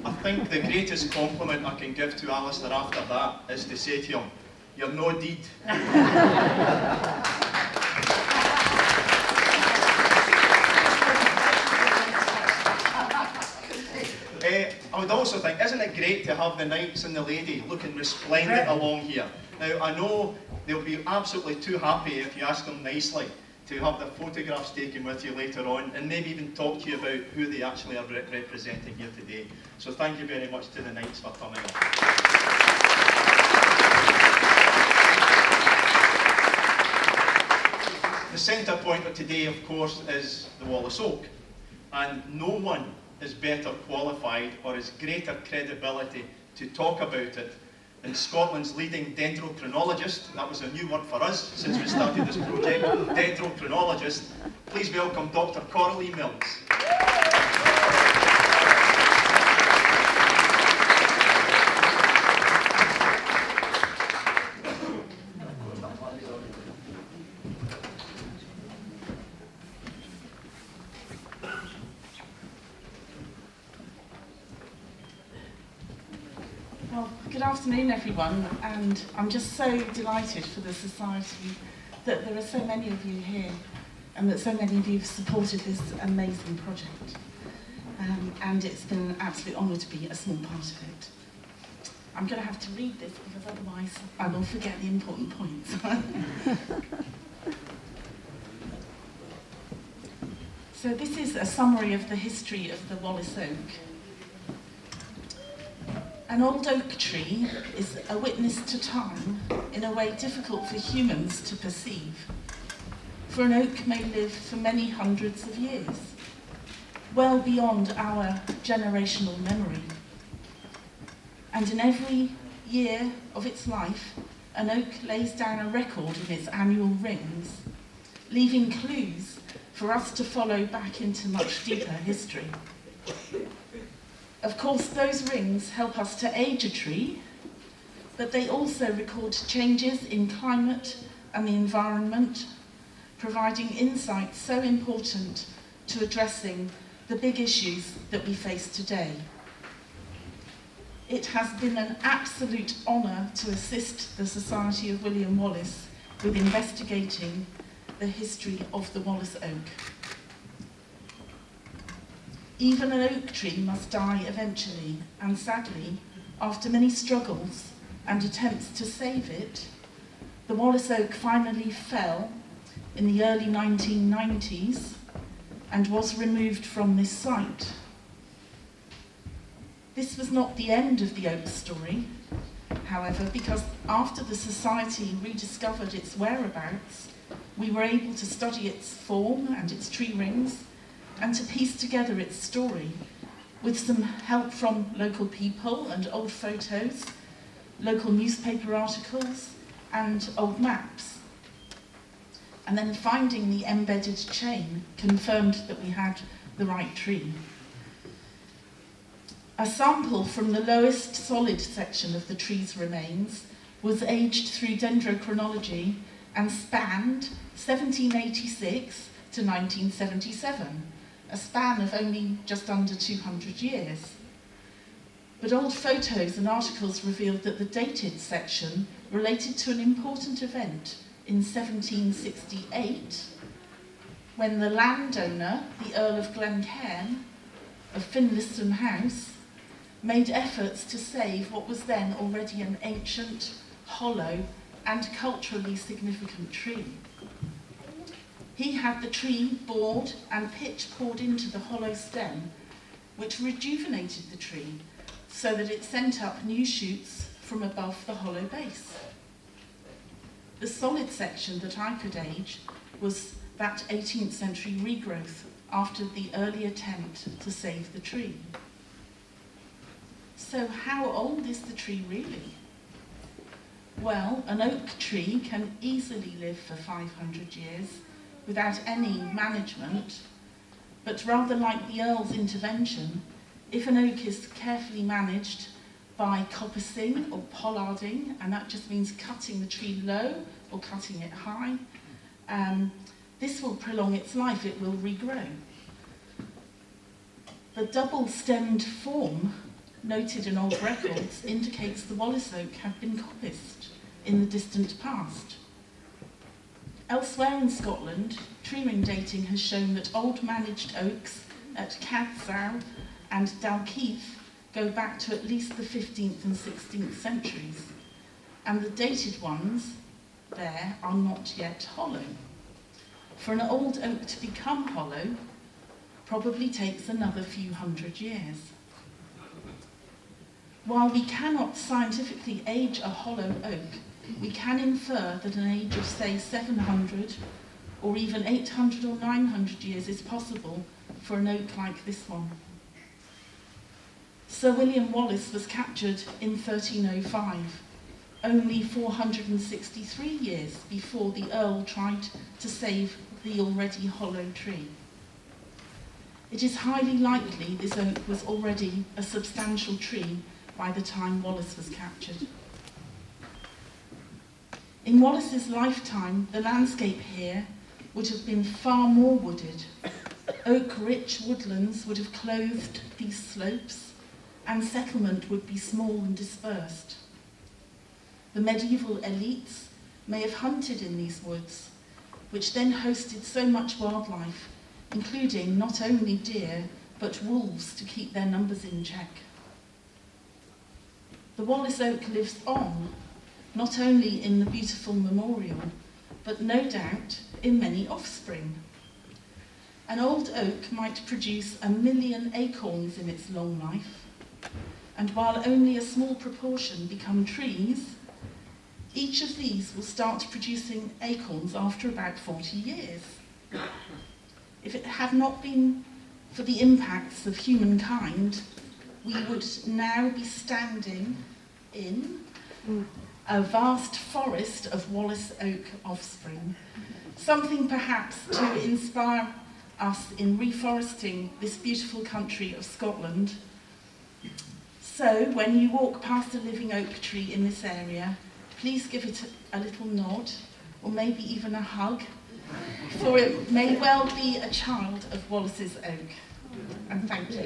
I think the greatest compliment I can give to Alistair after that is to say to him, "You're no deed." I would also think, isn't it great to have the knights and the lady looking resplendent along here? Now, I know they'll be absolutely too happy if you ask them nicely to have their photographs taken with you later on, and maybe even talk to you about who they actually are representing here today. So thank you very much to the knights for coming up. The centre point of today, of course, is the Wallace Oak, and no one is better qualified or has greater credibility to talk about it than Scotland's leading dendochronologist. That was a new word for us since we started this project, dendochronologist. Please welcome Dr. Coralie Mills. Well, good afternoon everyone, and I'm just so delighted for the Society that there are so many of you here and that so many of you have supported this amazing project. And it's been an absolute honour to be a small part of it. I'm going to have to read this because otherwise I will forget the important points. So this is a summary of the history of the Wallace Oak. An old oak tree is a witness to time in a way difficult for humans to perceive. For an oak may live for many hundreds of years, well beyond our generational memory. And in every year of its life, an oak lays down a record in its annual rings, leaving clues for us to follow back into much deeper history. Of course, those rings help us to age a tree, but they also record changes in climate and the environment, providing insights so important to addressing the big issues that we face today. It has been an absolute honour to assist the Society of William Wallace with investigating the history of the Wallace Oak. Even an oak tree must die eventually, and sadly, after many struggles and attempts to save it, the Wallace Oak finally fell in the early 1990s and was removed from this site. This was not the end of the oak story, however, because after the Society rediscovered its whereabouts, we were able to study its form and its tree rings, and to piece together its story with some help from local people and old photos, local newspaper articles, and old maps. And then finding the embedded chain confirmed that we had the right tree. A sample from the lowest solid section of the tree's remains was aged through dendrochronology and spanned 1786 to 1977. A span of only just under 200 years. But old photos and articles revealed that the dated section related to an important event in 1768, when the landowner, the Earl of Glencairn of Finlayston House, made efforts to save what was then already an ancient, hollow, and culturally significant tree. He had the tree bored and pitch poured into the hollow stem, which rejuvenated the tree so that it sent up new shoots from above the hollow base. The solid section that I could age was that 18th century regrowth after the early attempt to save the tree. So how old is the tree really? Well, an oak tree can easily live for 500 years without any management, but rather like the Earl's intervention, if an oak is carefully managed by coppicing or pollarding, and that just means cutting the tree low or cutting it high, this will prolong its life, it will regrow. The double-stemmed form noted in old records indicates the Wallace oak had been coppiced in the distant past. Elsewhere in Scotland, tree ring dating has shown that old managed oaks at Cadzow and Dalkeith go back to at least the 15th and 16th centuries, and the dated ones there are not yet hollow. For an old oak to become hollow probably takes another few hundred years. While we cannot scientifically age a hollow oak, we can infer that an age of, say, 700 or even 800 or 900 years is possible for an oak like this one. Sir William Wallace was captured in 1305, only 463 years before the Earl tried to save the already hollow tree. It is highly likely this oak was already a substantial tree by the time Wallace was captured. In Wallace's lifetime, the landscape here would have been far more wooded. Oak-rich woodlands would have clothed these slopes, and settlement would be small and dispersed. The medieval elites may have hunted in these woods, which then hosted so much wildlife, including not only deer, but wolves to keep their numbers in check. The Wallace oak lives on, not only in the beautiful memorial, but no doubt in many offspring. An old oak might produce 1 million acorns in its long life, and while only a small proportion become trees, each of these will start producing acorns after about 40 years. If it had not been for the impacts of humankind, we would now be standing in a vast forest of Wallace oak offspring, something perhaps to inspire us in reforesting this beautiful country of Scotland. So when you walk past a living oak tree in this area, please give it a little nod, or maybe even a hug, for it may well be a child of Wallace's oak. And thank you.